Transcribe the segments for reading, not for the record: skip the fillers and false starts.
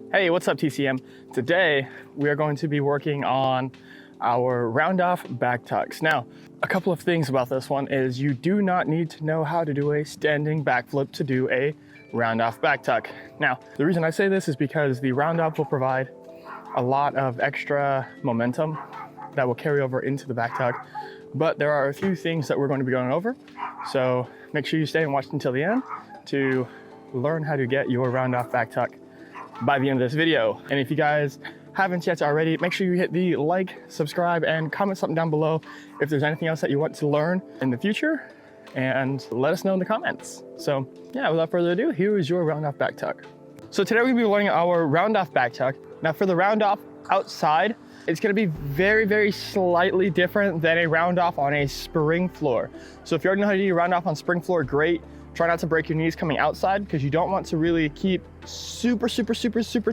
Hey, what's up TCM? Today, we are going to be working on our round off back tucks. Now, a couple of things about this one is you do not need to know how to do a standing backflip to do a round off back tuck. Now, the reason I say this is because the round off will provide a lot of extra momentum that will carry over into the back tuck, but there are a few things that we're going to be going over. So make sure you stay and watch until the end to learn how to get your round off back tuck by the end of this video. And if you guys haven't yet already, make sure you hit the like, subscribe, and comment something down below if there's anything else that you want to learn in the future, and let us know in the comments. So yeah, without further ado, here is your round off back tuck. So today we're gonna be learning our round off back tuck. Now for the round off outside, it's gonna be very, very slightly different than a round off on a spring floor. So if you already know how to do your round off on spring floor, great. Try not to break your knees coming outside because you don't want to really keep super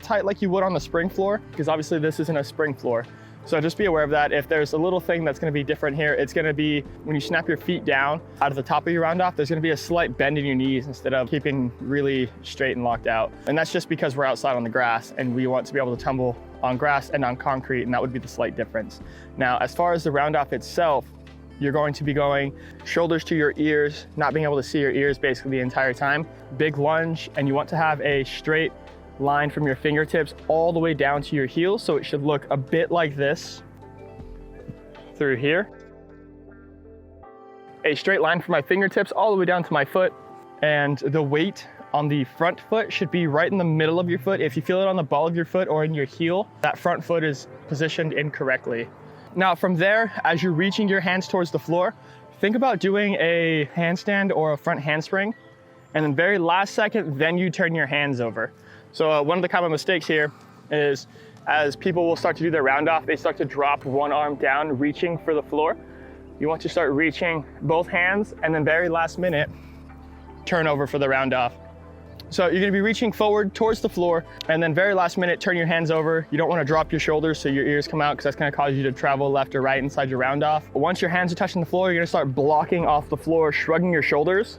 tight like you would on the spring floor, because obviously this isn't a spring floor. So just be aware of that. If there's a little thing that's gonna be different here, it's gonna be when you snap your feet down out of the top of your round off, there's gonna be a slight bend in your knees instead of keeping really straight and locked out. And that's just because we're outside on the grass and we want to be able to tumble on grass and on concrete, and that would be the slight difference. Now, as far as the round off itself, you're going to be going shoulders to your ears, not being able to see your ears basically the entire time. Big lunge, and you want to have a straight line from your fingertips all the way down to your heels. So it should look a bit like this through here. A straight line from my fingertips all the way down to my foot. And the weight on the front foot should be right in the middle of your foot. If you feel it on the ball of your foot or in your heel, that front foot is positioned incorrectly. Now from there, as you're reaching your hands towards the floor, think about doing a handstand or a front handspring, and then very last second, then you turn your hands over. So one of the common mistakes here is as people will start to do their round off, they start to drop one arm down, reaching for the floor. You want to start reaching both hands, and then very last minute, turn over for the round off. So you're gonna be reaching forward towards the floor, and then very last minute, turn your hands over. You don't wanna drop your shoulders so your ears come out, because that's gonna cause you to travel left or right inside your round off. Once your hands are touching the floor, you're gonna start blocking off the floor, shrugging your shoulders,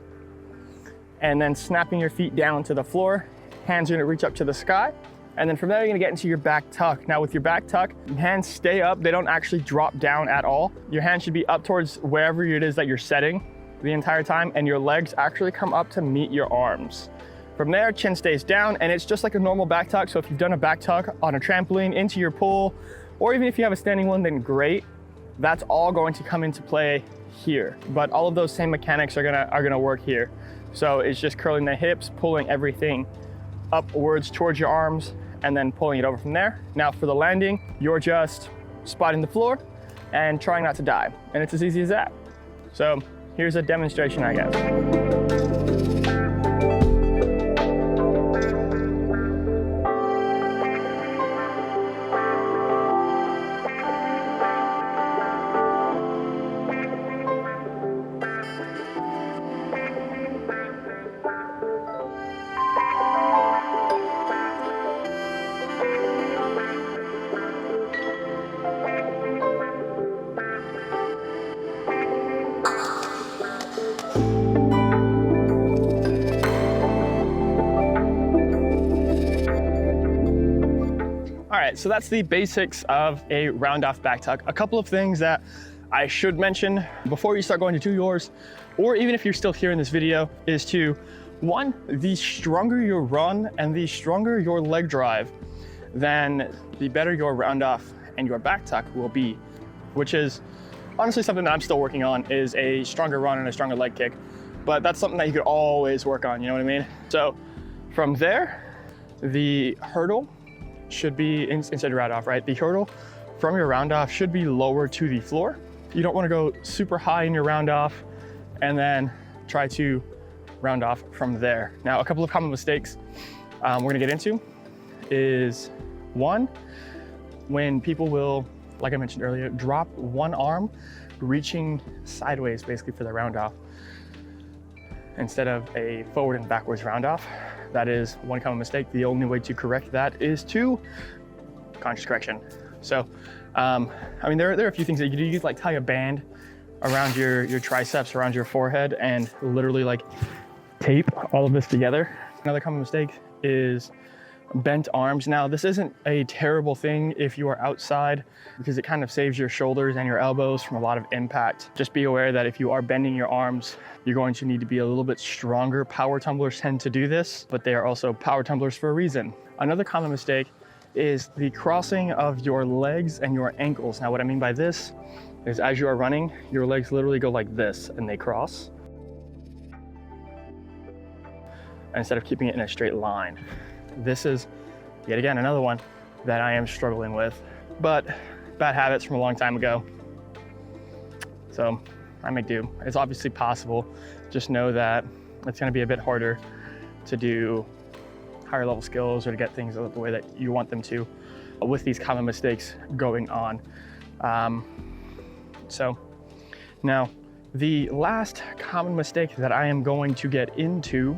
and then snapping your feet down to the floor. Hands are gonna reach up to the sky. And then from there, you're gonna get into your back tuck. Now with your back tuck, hands stay up. They don't actually drop down at all. Your hands should be up towards wherever it is that you're setting the entire time, and your legs actually come up to meet your arms. From there, chin stays down, and it's just like a normal back tuck. So if you've done a back tuck on a trampoline, into your pool, or even if you have a standing one, then great. That's all going to come into play here. But all of those same mechanics are gonna work here. So it's just curling the hips, pulling everything upwards towards your arms, and then pulling it over from there. Now for the landing, you're just spotting the floor and trying not to die. And it's as easy as that. So here's a demonstration, I guess. All right, so that's the basics of a round off back tuck. A couple of things that I should mention before you start going to do yours, or even if you're still here in this video, is to, one, the stronger your run and the stronger your leg drive, then the better your round off and your back tuck will be, which is honestly something that I'm still working on, is a stronger run and a stronger leg kick. But that's something that you could always work on, you know what I mean? So from there, the hurdle should be inside your round off, right? The hurdle from your round off should be lower to the floor. You don't want to go super high in your round off and then try to round off from there. Now, a couple of common mistakes we're gonna get into is, one, when people will, like I mentioned earlier, drop one arm reaching sideways basically for the round off instead of a forward and backwards round off. That is one common mistake. The only way to correct that is to conscious correction. So, I mean, there are a few things that you can do. You can like tie a band around your triceps, around your forehead, and literally like tape all of this together. Another common mistake is bent arms. Now, this isn't a terrible thing if you are outside because it kind of saves your shoulders and your elbows from a lot of impact. Just be aware that if you are bending your arms, you're going to need to be a little bit stronger. Power tumblers tend to do this, but they are also power tumblers for a reason. Another common mistake is the crossing of your legs and your ankles. Now, what I mean by this is as you are running, your legs literally go like this and they cross, instead of keeping it in a straight line. This is, yet again, another one that I am struggling with, but bad habits from a long time ago. So I make do. It's obviously possible. Just know that it's gonna be a bit harder to do higher level skills or to get things the way that you want them to with these common mistakes going on. So now the last common mistake that I am going to get into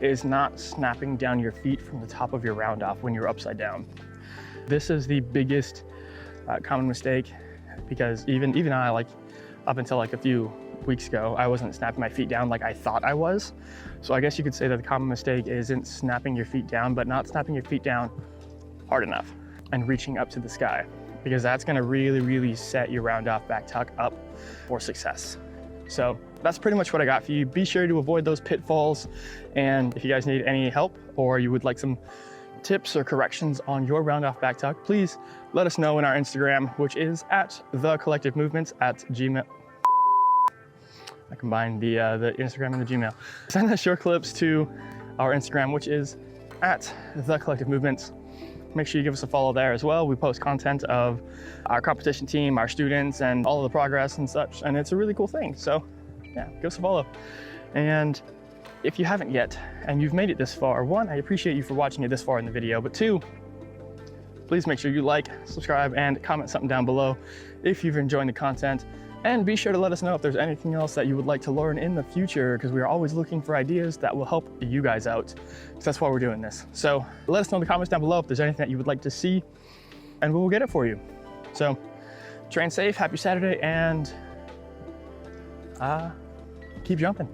is not snapping down your feet from the top of your round off when you're upside down. This is the biggest common mistake because even I, like up until like a few weeks ago, I wasn't snapping my feet down like I thought I was. So I guess you could say that the common mistake isn't snapping your feet down, but not snapping your feet down hard enough and reaching up to the sky, because that's gonna really set your round off back tuck up for success. So that's pretty much what I got for you. Be sure to avoid those pitfalls. And if you guys need any help or you would like some tips or corrections on your round off back tuck, please let us know in our Instagram, which is at @thecollectivemovements@gmail. I combined the Instagram and the Gmail. Send us your clips to our Instagram, which is at @thecollectivemovements. Make sure you give us a follow there as well. We post content of our competition team, our students, and all of the progress and such, and it's a really cool thing. So yeah, give us a follow. And if you haven't yet, and you've made it this far, one, I appreciate you for watching it this far in the video, but two, please make sure you like, subscribe, and comment something down below if you've enjoyed the content. And be sure to let us know if there's anything else that you would like to learn in the future, because we are always looking for ideas that will help you guys out. So that's why we're doing this. So let us know in the comments down below if there's anything that you would like to see, and we will get it for you. So train safe, happy Saturday, and keep jumping.